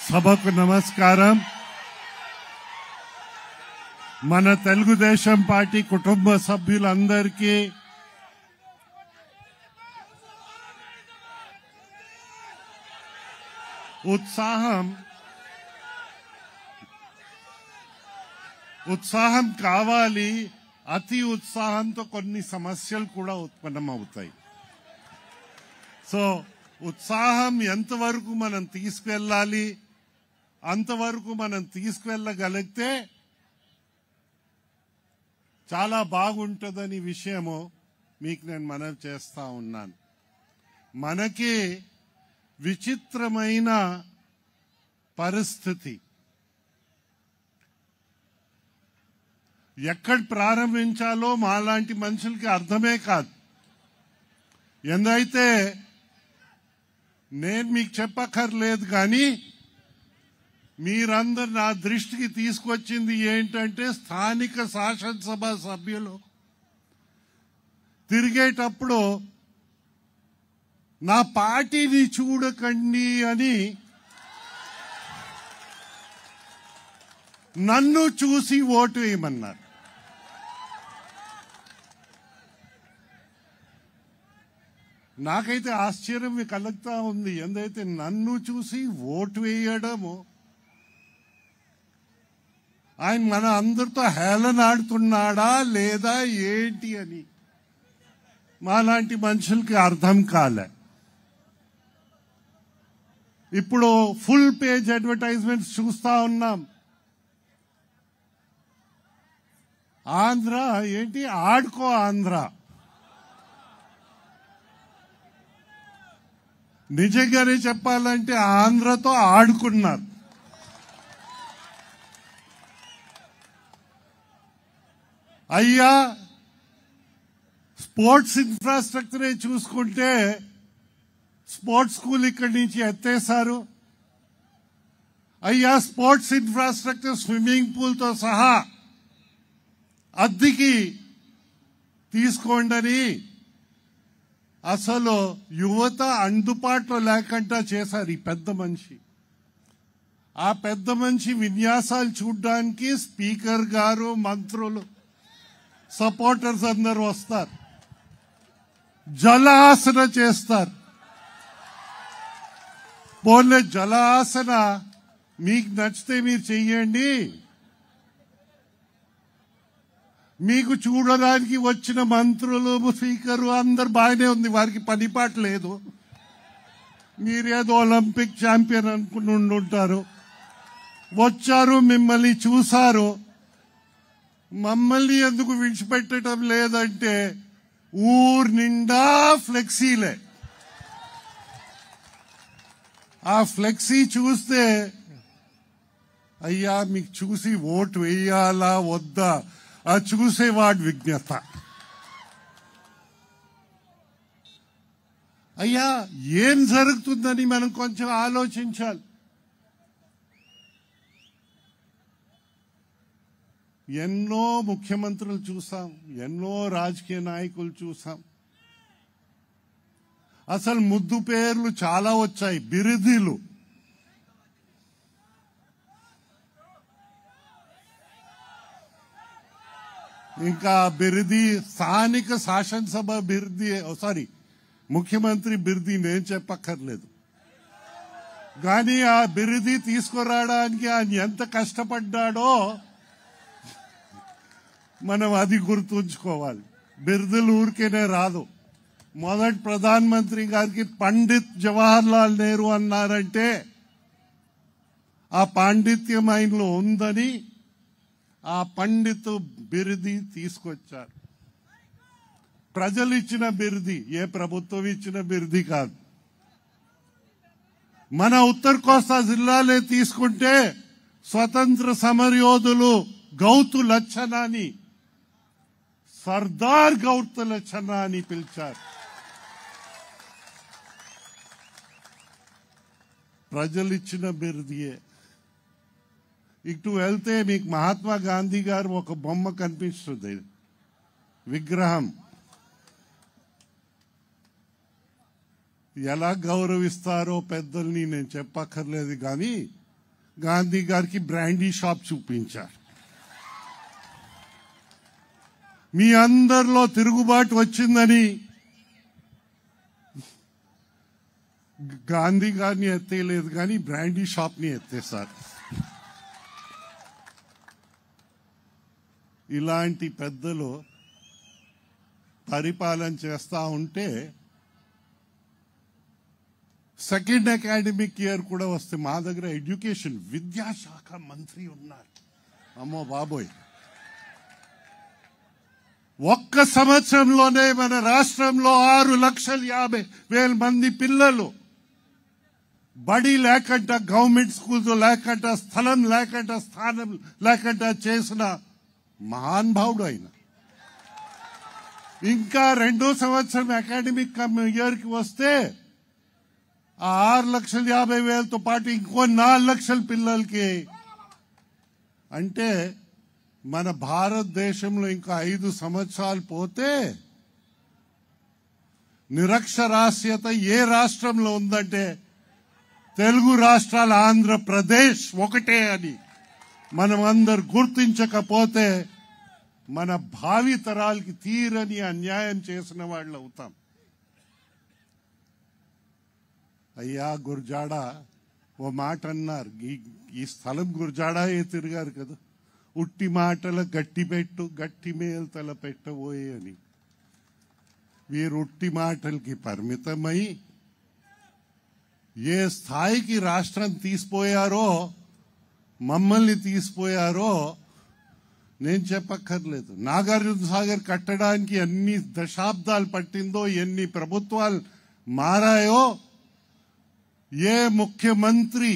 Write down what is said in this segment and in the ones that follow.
సభకు నమస్కారం. మన తెలుగుదేశం పార్టీ కుటుంబ సభ్యులందరికీ ఉత్సాహం కావాలి. అతి ఉత్సాహంతో కొన్ని సమస్యలు కూడా ఉత్పన్నమవుతాయి. సో ఉత్సాహం ఎంతవరకు మనం తీసుకెళ్ళాలి, అంతవరకు మనం తీసుకెళ్ళగలిగితే చాలా బాగుంటుందని విషయము మీకు నేను మనవి చేస్తా ఉన్నాను. మనకి విచిత్రమైన పరిస్థితి. ఎక్కడ ప్రారంభించాలో మాలాంటి మనుషులకి అర్థమే కాదు. ఎందైతే నేను మీకు చెప్పక్కర్లేదు, కానీ మీరందరు నా దృష్టికి తీసుకొచ్చింది ఏంటంటే, స్థానిక శాసనసభ సభ్యులు తిరిగేటప్పుడు నా పార్టీని చూడకండి అని నన్ను చూసి ఓటు వేయమన్నారు. నాకైతే ఆశ్చర్యం కలుగుతా ఉంది. ఎందైతే నన్ను చూసి ఓటు వేయడము, ఆయన మన అందరితో హేళనాడుతున్నాడా లేదా ఏంటి అని మాలాంటి మనుషులకి అర్థం కాలే. ఇప్పుడు ఫుల్ పేజ్ అడ్వర్టైజ్మెంట్స్ చూస్తా ఉన్నాం. ఆంధ్ర ఏంటి, ఆడుకో ఆంధ్ర. నిజంగానే చెప్పాలంటే ఆంధ్రతో ఆడుకున్నారు. అయ్యా స్పోర్ట్స్ ఇన్ఫ్రాస్ట్రక్చరే చూసుకుంటే స్పోర్ట్స్ స్కూల్ ఇక్కడి నుంచి ఎత్తేశారు. అయ్యా స్పోర్ట్స్ ఇన్ఫ్రాస్ట్రక్చర్ స్విమ్మింగ్ పూల్తో సహా అద్దెకి తీసుకోండి. అసలు యువత అందుబాటులో లేకుండా చేశారు ఈ పెద్ద మనిషి. ఆ పెద్ద మనిషి విన్యాసాలు చూడ్డానికి స్పీకర్ గారు, మంత్రులు, సపోర్టర్స్ అందరూ వస్తారు, జలాసన చేస్తారు. పోలే జలాసన మీకు నచ్చితే మీరు చెయ్యండి. మీకు చూడడానికి వచ్చిన మంత్రులు, స్పీకరు అందరు బాగానే ఉంది, వారికి పనిపాట లేదు. మీరేదో ఒలింపిక్ ఛాంపియన్ అనుకుని ఉండుంటారు. వచ్చారు, మిమ్మల్ని చూశారు. మమ్మల్ని ఎందుకు విడిచిపెట్టడం లేదంటే ఊరు నిండా ఫ్లెక్సీలే. ఆ ఫ్లెక్సీ చూస్తే అయ్యా మీకు చూసి ఓటు వేయాలా వద్దా ఆ చూసేవాడి విజ్ఞత. అయ్యా ఏం జరుగుతుందని మనం కొంచెం ఆలోచించాలి. ఎన్నో ముఖ్యమంత్రులు చూసాం, ఎన్నో రాజకీయ నాయకులు చూసాం. అసలు ముద్దు పేర్లు చాలా వచ్చాయి, బిరుదులు. ఇంకా బిరుది స్థానిక శాసనసభ బిరుది, ముఖ్యమంత్రి బిరుది నేను చెప్పక్కర్లేదు. కానీ ఆ బిరుది తీసుకురావడానికి ఆయన ఎంత కష్టపడ్డాడో మనం అది గుర్తుంచుకోవాలి. బిరుదులు ఊరికేనే రాదు. మొదటి ప్రధానమంత్రి గారికి పండిత్ జవహర్ లాల్ నెహ్రూ అన్నారంటే ఆ పాండిత్యం ఆయనలో ఉందని ఆ పండిత్ బిరుది తీసుకొచ్చారు. ప్రజలు ఇచ్చిన బిరుది, ఏ ప్రభుత్వం ఇచ్చిన బిరుది కాదు. మన ఉత్తర కోస్తా జిల్లాలే తీసుకుంటే స్వతంత్ర సమరయోధులు గౌతు లచ్చనాని సర్దార్ గౌతు లచ్చన్న అని పిలిచారు. ప్రజలిచ్చిన బిరుదియే. ఇటు వెళ్తే మీకు మహాత్మా గాంధీ గారు ఒక బొమ్మ కనిపిస్తుంది, విగ్రహం. ఎలా గౌరవిస్తారో పెద్దల్ని నేను చెప్పక్కర్లేదు, కానీ గాంధీ గారికి బ్రాండీ షాప్ చూపించారు. మీ అందరిలో తిరుగుబాటు వచ్చిందని గాంధీ గారిని ఎత్తేయలేదు, కానీ బ్రాండీ షాప్ని ఎత్తేసారు. ఇలాంటి పెద్దలు పరిపాలన చేస్తా ఉంటే సెకండ్ అకాడమిక్ ఇయర్ కూడా వస్తే మా దగ్గర ఎడ్యుకేషన్ విద్యాశాఖ మంత్రి ఉన్నారు. అమ్మో బాబోయ్, ఒక్క సంవత్సరంలోనే మన రాష్ట్రంలో 6,50,000 మంది పిల్లలు బడి లేకంట, గవర్నమెంట్ స్కూల్స్ లేకంట, స్థలం లేకంట, స్థానం లేకంట చేసిన మహానుభావుడు ఆయన. ఇంకా 2వ సంవత్సరం అకాడమిక్ ఇయర్కి వస్తే ఆ 6,50,000తో పాటు ఇంకో 4 లక్షల పిల్లలకి, అంటే మన భారతదేశంలో ఇంకా 5 సంవత్సరాలు పోతే నిరక్షరాస్యత ఏ రాష్ట్రంలో ఉందంటే తెలుగు రాష్ట్రాల ఆంధ్రప్రదేశ్ ఒకటే అని మనం అందరు గుర్తించకపోతే మన భావి తరాలకి తీరని అన్యాయం చేసిన వాళ్ళు అవుతాం. అయ్యా గురజాడ ఓ మాట అన్నారు, ఈ స్థలం గురజాడే తిరిగారు కదా, ఉట్టి మాటల గట్టి పెట్టు, గట్టి మేల్తల పెట్టబోయే అని. వీరు ఉట్టి మాటలకి పరిమితమై ఏ స్థాయికి రాష్ట్రం తీసిపోయారో, మమ్మల్ని తీసిపోయారో నేను చెప్పక్కర్లేదు. నాగార్జున సాగర్ కట్టడానికి ఎన్ని దశాబ్దాలు పట్టిందో, ఎన్ని ప్రభుత్వాలు మారాయో, ఏ ముఖ్యమంత్రి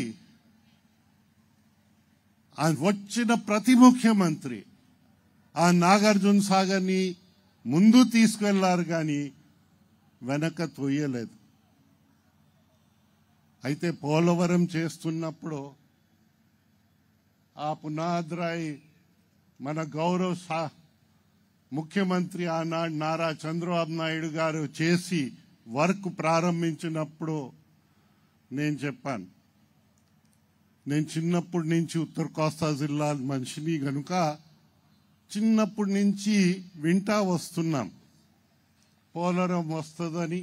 వచ్చిన ప్రతి ముఖ్యమంత్రి ఆ నాగార్జున సాగర్ని ముందు తీసుకెళ్లారు, కానీ వెనక తొయ్యలేదు. అయితే పోలవరం చేస్తున్నప్పుడు ఆ పునాద్రాయి మన గౌరవ ముఖ్యమంత్రి ఆనాడు నారా చంద్రబాబు నాయుడు గారు చేసి వర్క్ ప్రారంభించినప్పుడు నేను చెప్పాను, నేను చిన్నప్పటి నుంచి ఉత్తర కోస్తా జిల్లా మనిషిని గనుక చిన్నప్పటి నుంచి వింటా వస్తున్నాం పోలవరం వస్తుందని,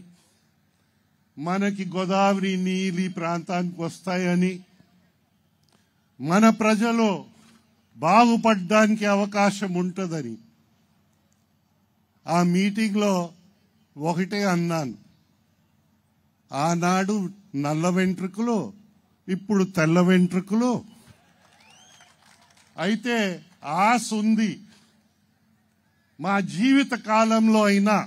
మనకి గోదావరి నీలి ప్రాంతానికి వస్తాయని, మన ప్రజలు బాగుపడడానికి అవకాశం ఉంటుందని. ఆ మీటింగ్లో ఒకటే అన్నాను, ఆనాడు నల్ల వెంట్రుకలు, ఇప్పుడు తెల్ల వెంట్రుకలు. అయితే ఆశ ఉంది, మా జీవిత కాలంలో అయినా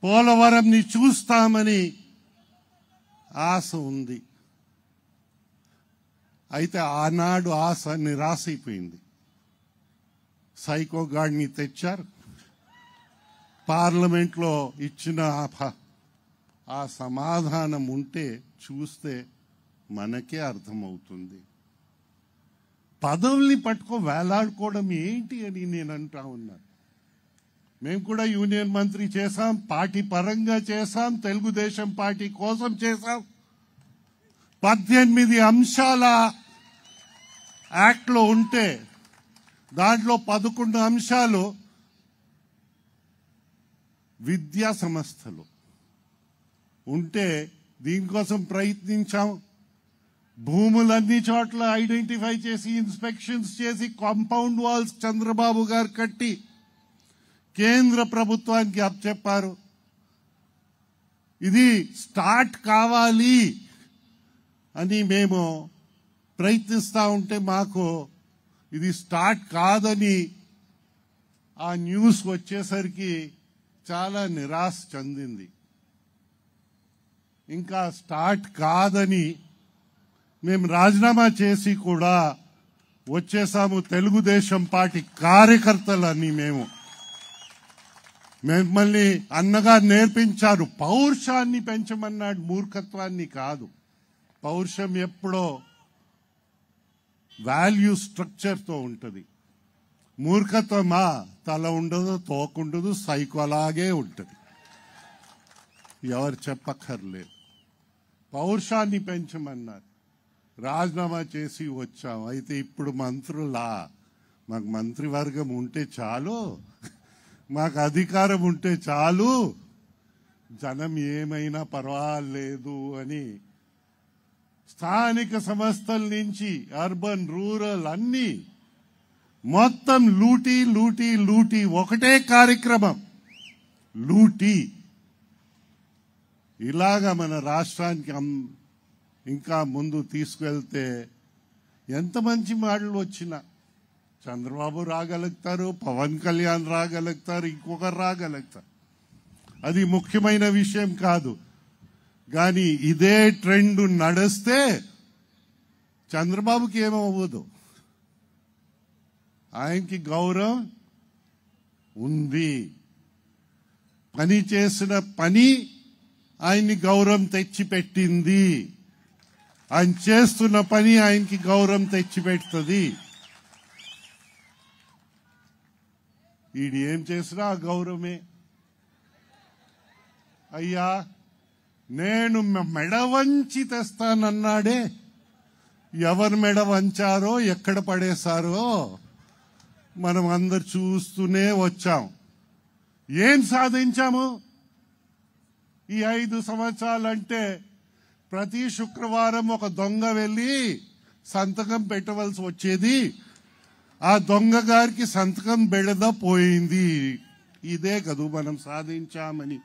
పోలవరంని చూస్తామని ఆశ ఉంది. అయితే ఆనాడు ఆశ నిరాశ అయిపోయింది. సైకో గాడిని తెచ్చారు, పార్లమెంట్లో ఇచ్చిన ఆ సమాధానం ఉంటే చూస్తే మనకే అర్థమవుతుంది. పదవుల్ని పట్టుకో వేలాడుకోవడం ఏంటి అని నేను అంటా ఉన్నాను. మేము కూడా యూనియన్ మంత్రి చేశాం, పార్టీ పరంగా చేశాం, తెలుగుదేశం పార్టీ కోసం చేశాం. 18 అంశాల యాక్ట్లో ఉంటే దాంట్లో 11 అంశాలు విద్యా సంస్థలు ఉంటే దీనికోసం ప్రయత్నించాం. భూములన్నీ చోట్ల ఐడెంటిఫై చేసి ఇన్స్పెక్షన్స్ చేసి కాంపౌండ్ వాల్స్ చంద్రబాబు గారు కట్టి కేంద్ర ప్రభుత్వానికి అప్పచెప్పారు. ఇది స్టార్ట్ కావాలి అని మేము ప్రయత్నిస్తూ ఉంటే మాకు ఇది స్టార్ట్ కాదని ఆ న్యూస్ వచ్చేసరికి చాలా నిరాశ చెందింది. ఇంకా స్టార్ట్ కాదని మేము రాజీనామా చేసి కూడా వచ్చేసాము. తెలుగుదేశం పార్టీ కార్యకర్తలని మేము మిమ్మల్ని అన్నగా నేర్పించారు. పౌరుషాన్ని పెంచమన్నాడు, మూర్ఖత్వాన్ని కాదు. పౌరుషం ఎప్పుడో వాల్యూ స్ట్రక్చర్తో ఉంటుంది. మూర్ఖత్వమా తల ఉండదు, తోకుండదు, సైకో అలాగే ఉంటుంది. ఎవరు చెప్పక్కర్లేదు. పౌరుషాన్ని పెంచమన్నారు. రాజీనామా చేసి వచ్చాం. అయితే ఇప్పుడు మంత్రులా, మాకు మంత్రివర్గం ఉంటే చాలు, మాకు అధికారం ఉంటే చాలు, జనం ఏమైనా పర్వాలేదు అని స్థానిక సంస్థల నుంచి అర్బన్ రూరల్ అన్ని మొత్తం లూటీ లూటీ లూటీ, ఒకటే కార్యక్రమం లూటీ. ఇలాగా మన రాష్ట్రానికి ఇంకా ముందు తీసుకువెళ్తే ఎంత మంచి మాటలు వచ్చినా చంద్రబాబు రాగలుగుతారు, పవన్ కళ్యాణ్ రాగలుగుతారు, ఇంకొకరు రాగలుగుతారు. అది ముఖ్యమైన విషయం కాదు. కానీ ఇదే ట్రెండ్ నడిస్తే చంద్రబాబుకి ఏమవ్వదు. ఆయనకి గౌరవం ఉంది. పని చేసిన పని ఆయన్ని గౌరవం తెచ్చిపెట్టింది. ఆయన చేస్తున్న పని ఆయనకి గౌరవం తెచ్చిపెడుతుంది. ఈడు ఏం చేసినా ఆ గౌరవమే. అయ్యా నేను మెడ వంచి తెస్తానన్నాడే, ఎవరు మెడ వంచారో ఎక్కడ పడేశారో మనం అందరు చూస్తూనే వచ్చాం. ఏం సాధించాము ఈ 5 సంవత్సరాలంటే? ప్రతి శుక్రవారం ఒక దొంగ వెళ్లి సంతకం పెట్టవలసి వచ్చేది, ఆ దొంగ గారికి సంతకం బెడద పోయింది. ఇదే కదూ మనం సాధించామని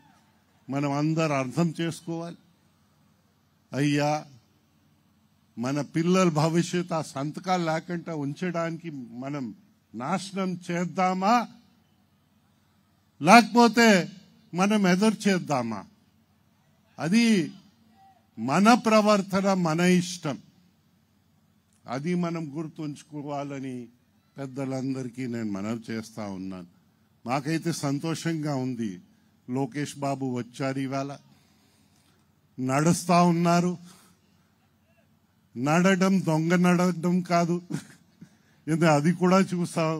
మనం అందరు అర్థం చేసుకోవాలి. అయ్యా మన పిల్లల భవిష్యత్ ఆ సంతకాలు లేకుండా ఉంచడానికి మనం నాశనం చేద్దామా, లేకపోతే మనం ఎదురు చేద్దామా? అది మన ప్రవర్తన, మన ఇష్టం. అది మనం గుర్తుంచుకోవాలని పెద్దలందరికీ నేను మనవి చేస్తా ఉన్నాను. మాకైతే సంతోషంగా ఉంది. లోకేష్ బాబు వచ్చారు, ఇవాళ నడుస్తా ఉన్నారు. నడడం దొంగ నడడం కాదు, అది కూడా చూసాం.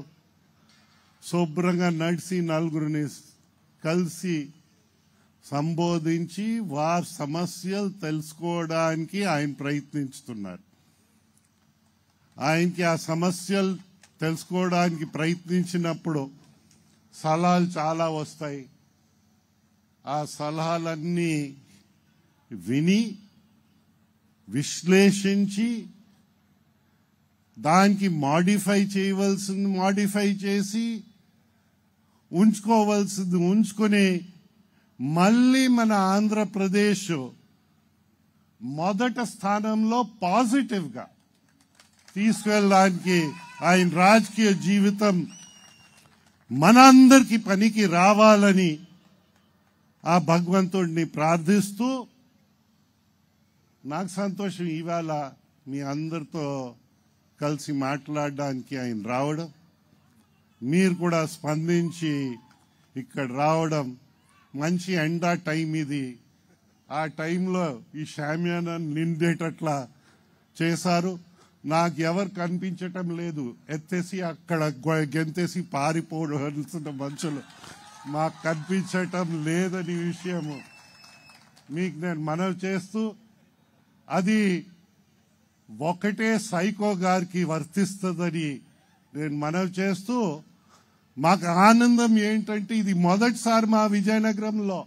శుభ్రంగా నడిచి నలుగురిని కలిసి సంబోధించి వారి సమస్యలు తెలుసుకోవడానికి ఆయన ప్రయత్నిస్తున్నారు. ఆయనకి ఆ సమస్యలు తెలుసుకోవడానికి ప్రయత్నించినప్పుడు సలహాలు చాలా వస్తాయి. ఆ సలహాలన్నీ విని విశ్లేషించి దానికి మాడిఫై చేయవలసింది మాడిఫై చేసి ఉంచుకోవలసింది ఉంచుకొని మళ్ళీ మన ఆంధ్రప్రదేశ్ మొదటి స్థానంలో పాజిటివ్ గా తీసుకెళ్ళడానికి ఆయన రాజకీయ జీవితం మనందరికీ పనికి రావాలని ఆ భగవంతుడిని ప్రార్థిస్తూ, నాకు సంతోషం ఇవాళ మీ అందరితో కలిసి మాట్లాడడానికి ఆయన రావడం, మీరు కూడా స్పందించి ఇక్కడ రావడం. మంచి ఎండా టైం ఇది. ఆ టైంలో ఈ షామియానా నిండేటట్లా చేశారు. నాకు ఎవరు కనిపించటం లేదు, ఎత్తేసి అక్కడ గెంతేసి పారిపోవలసిన మనుషులు మాకు కనిపించటం లేదని విషయము మీకు నేను మనవి చేస్తూ, అది ఒకటే సైకో గారికి వర్తిస్తుందని నేను మనవి చేస్తూ, మాకు ఆనందం ఏంటంటే ఇది మొదటిసారి మా విజయనగరంలో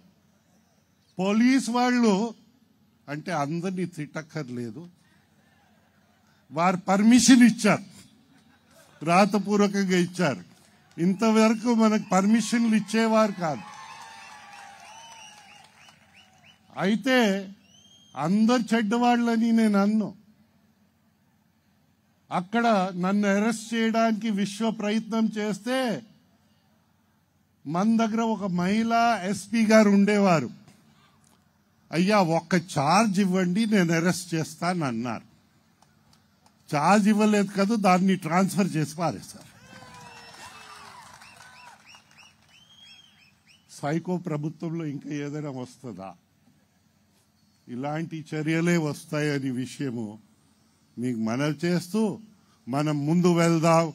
పోలీస్ వాళ్ళు, అంటే అందరినీ తిట్టక్కర్లేదు, వారు పర్మిషన్ ఇచ్చారు, రాతపూర్వకంగా ఇచ్చారు. ఇంతవరకు మనకు పర్మిషన్లు ఇచ్చేవారు కాదు. అయితే అందరు చెడ్డవాళ్ళని నేను అన్ను. అక్కడ నన్ను అరెస్ట్ చేయడానికి విశ్వ ప్రయత్నం చేస్తే మన దగ్గర ఒక మహిళా ఎస్పీ గారు ఉండేవారు. అయ్యా ఒక్క ఛార్జ్ ఇవ్వండి నేను అరెస్ట్ చేస్తాను అన్నారు. ఛార్జ్ ఇవ్వలేదు కదా, దాన్ని ట్రాన్స్ఫర్ చేసి పారేశారు. సైకో ప్రభుత్వంలో ఇంకా ఏదైనా వస్తుందా? ఇలాంటి చర్యలే వస్తాయని విషయము మీకు మనవి చేస్తూ మనం ముందు వెళ్దాం.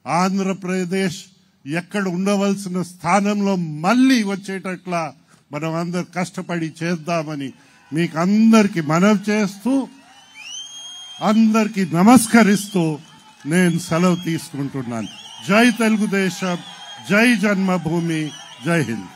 ఆంధ్రప్రదేశ్ ఎక్కడ ఉండవలసిన స్థానంలో మళ్ళీ వచ్చేటట్లా మనం అందరు కష్టపడి చేద్దామని మీకు అందరికీ మనవి చేస్తూ అందరికీ నమస్కరిస్తూ నేను సెలవు తీసుకుంటున్నాను. జై తెలుగుదేశం, జై జన్మభూమి, జై హింద్.